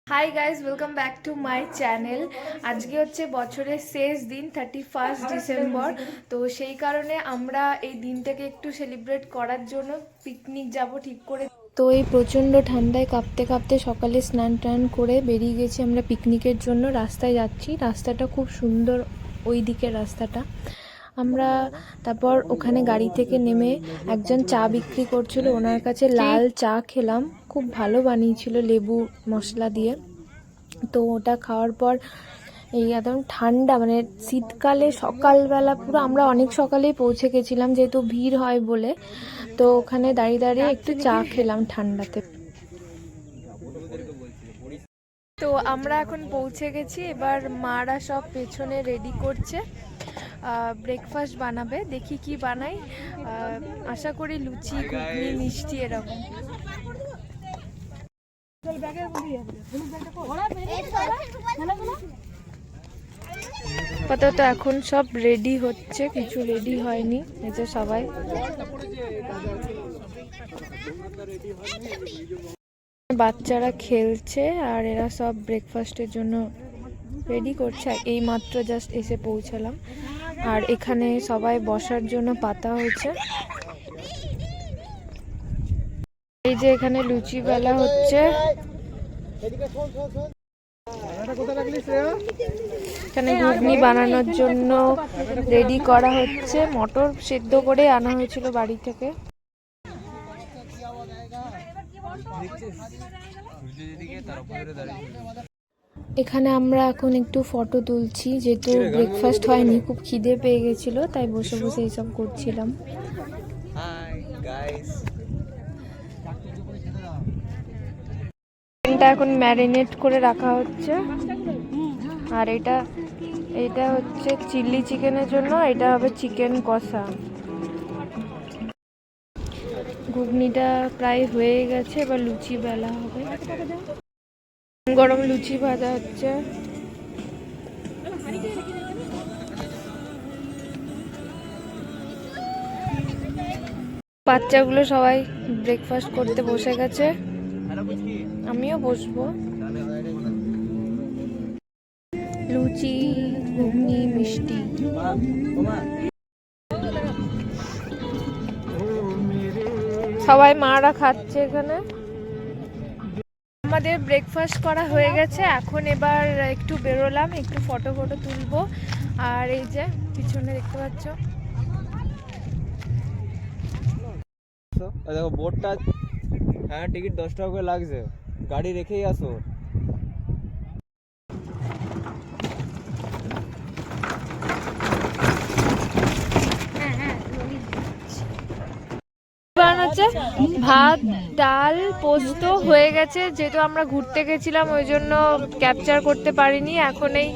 Hi guys, welcome back to my channel. আজকে হচ্ছে বছরের শেষ দিন 31 ডিসেম্বর। তো সেই কারণে আমরা এই দিনটাকে একটু সেলিব্রেট করার জন্য পিকনিক যাব ঠিক করে। তো এই প্রচণ্ড ঠান্ডায় কাঁপতে কাঁপতে সকালে স্নান টান করে বেরিয়ে গেছি আমরা পিকনিকের জন্য। রাস্তায় যাচ্ছি, রাস্তাটা খুব সুন্দর, ওই দিকের রাস্তাটা। আমরা তারপর ওখানে গাড়ি থেকে নেমে একজন চা বিক্রি করছিল, ওনার কাছে লাল চা খেলাম, খুব ভালো বানিয়েছিল লেবু মশলা দিয়ে। তো ওটা খাওয়ার পর এই একদম ঠান্ডা, মানে শীতকালে সকালবেলা পুরো আমরা অনেক সকালেই পৌঁছে গেছিলাম যেহেতু ভিড় হয় বলে। তো ওখানে দাঁড়িয়ে দাঁড়িয়ে একটু চা খেলাম ঠান্ডাতে। তো আমরা এখন পৌঁছে গেছি, এবার মারা সব পেছনে রেডি করছে, ব্রেকফাস্ট বানাবে। দেখি কি বানাই, আশা করি লুচি, ঘুগনি, মিষ্টি এরকম। আপাতত এখন সব রেডি হচ্ছে, কিছু রেডি হয়নি, এই যে সবাই। বাচ্চারা খেলছে আর এরা সব ব্রেকফাস্টের জন্য রেডি করছে। এই মাত্র জাস্ট এসে পৌঁছালাম, আর এখানে সবাই বসার জন্য পাতা হয়েছে। এই যে এখানে লুচি বেলা হচ্ছে, এখানে ঘুগনি বানানোর জন্য রেডি করা হচ্ছে। মটর সেদ্ধ করে আনা হয়েছিল বাড়ি থেকে। এখানে আমরা এখন একটু ফটো তুলছি, যেহেতু ব্রেকফাস্ট হয়নি, খুব খিদে পেয়ে গেছিল, তাই বসে বসে এইসব করছিলাম। চিকেনটা এখন ম্যারিনেট করে রাখা হচ্ছে, আর এটা হচ্ছে চিলি চিকেনের জন্য, এটা হবে চিকেন কষা। ঘুগনিটা প্রায় হয়ে গেছে, এবার লুচি বেলা হবে। গরম লুচি ভাজা হচ্ছে। বাচ্চাগুলো সবাই ব্রেকফাস্ট করতে বসে গেছে, আমিও বসবো। লুচি, ঘুগনি, মিষ্টি। সবাই মারা খাচ্ছে এখানে। আমাদের ব্রেকফাস্ট করা হয়ে গেছে, এখন এবার একটু বেরোলাম, একটু ফটো তুলবো। আর এই যে পিছনে দেখতে পাচ্ছ, দেখো বোর্ডটা। হ্যাঁ, টিকিট 10 টাকা করে লাগছে, গাড়ি রেখেই আসো। হচ্ছে ভাত, ডাল, পোস্ত হয়ে গেছে, যেহেতু আমরা ঘুরতে গেছিলাম ওই জন্য ক্যাপচার করতে পারিনি। এখন এই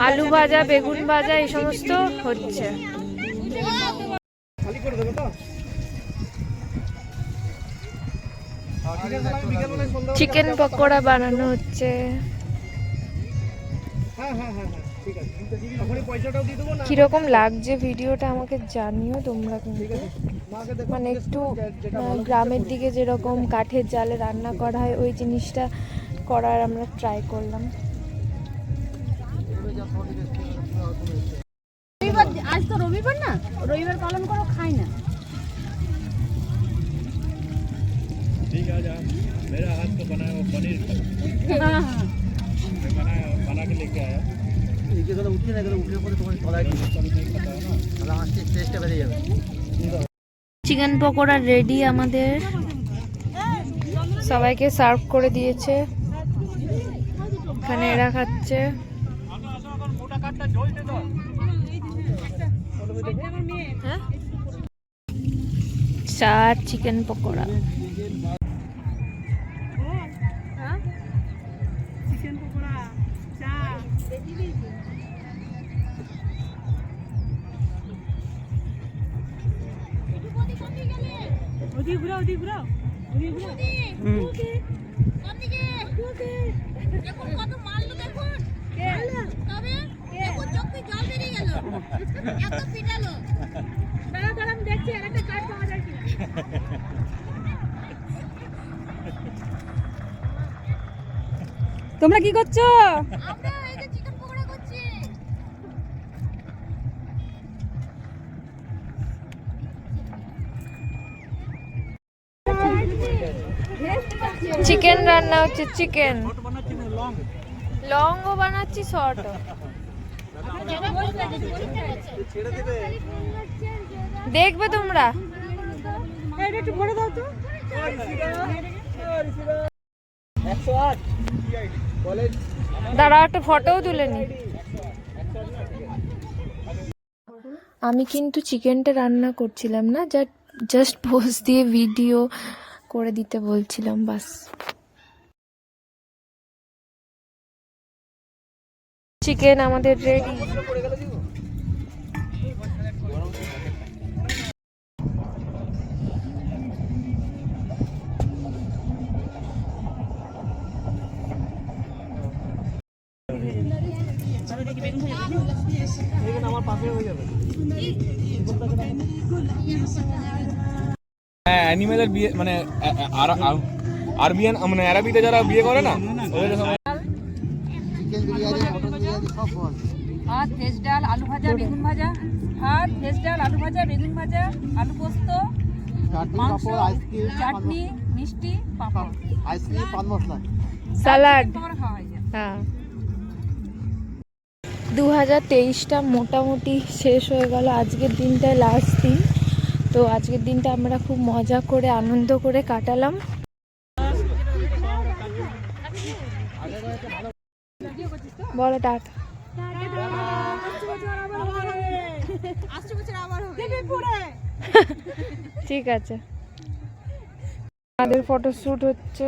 আলু ভাজা, বেগুন ভাজা এই সমস্ত হচ্ছে। চিকেন পকোড়া বানানো হচ্ছে। কিরকম লাগছে ভিডিওটা আমাকে জানিও তোমরা কিন্তু। মানে একটু গ্রামের দিকে যেরকম কাঠের জালে রান্না করা হয় ওই জিনিসটা করার আমরা ট্রাই করলাম। আজ তো রবিবার না, রবিবার পালন করো, খাই না। ठीक है, आज मेरा हाथ तो बनाया हुआ पनीर का। मैं बना के लेके आया। চিকেন পকোড়া রেডি আমাদের, সবাইকে সার্ভ করে দিয়েছে, এখানে এরা খাচ্ছে। চার চিকেন পকোড়া। দেখছি একটা কাঠ পাওয়া যায় কিনা। তোমরা কি করছো? চিকেন রান্না হচ্ছে, চিকেন লংও বানাচ্ছি, শর্ট। দেখবে তোমরা? দাঁড়াও, একটা ফটোও তুলে নি। আমি কিন্তু চিকেনটা রান্না করছিলাম না, জাস্ট পোস্ট দিয়ে ভিডিও করে দিতে বলছিলাম, বাস। চিকেন আমাদের রেডি। হ্যাঁ, অ্যানিমেলের বিয়ে মানে আরবিয়ান মানে আরবিতে যারা বিয়ে করে না ওদের সবাই ভাত, ভেজ ডাল, আলু ভাজা, বেগুন ভাজা। ভাত, ভেজ ডাল, আলু ভাজা, বেগুন ভাজা, আলু পোস্ত, মাংস, চাটনি, মিষ্টি, পাপড়, আইসক্রিম, পান মশলা, স্যালাড। তোমার খাওয়া হয়ে যায়। হ্যাঁ, 2023টা মোটামুটি শেষ হয়ে গেল। আজকের দিনটাই লাস্ট দিন। তো আজকের দিনটা আমরা খুব মজা করে আনন্দ করে কাটালাম। বলো টাটা। ঠিক আছে, আমাদের ফটোশ্যুট হচ্ছে।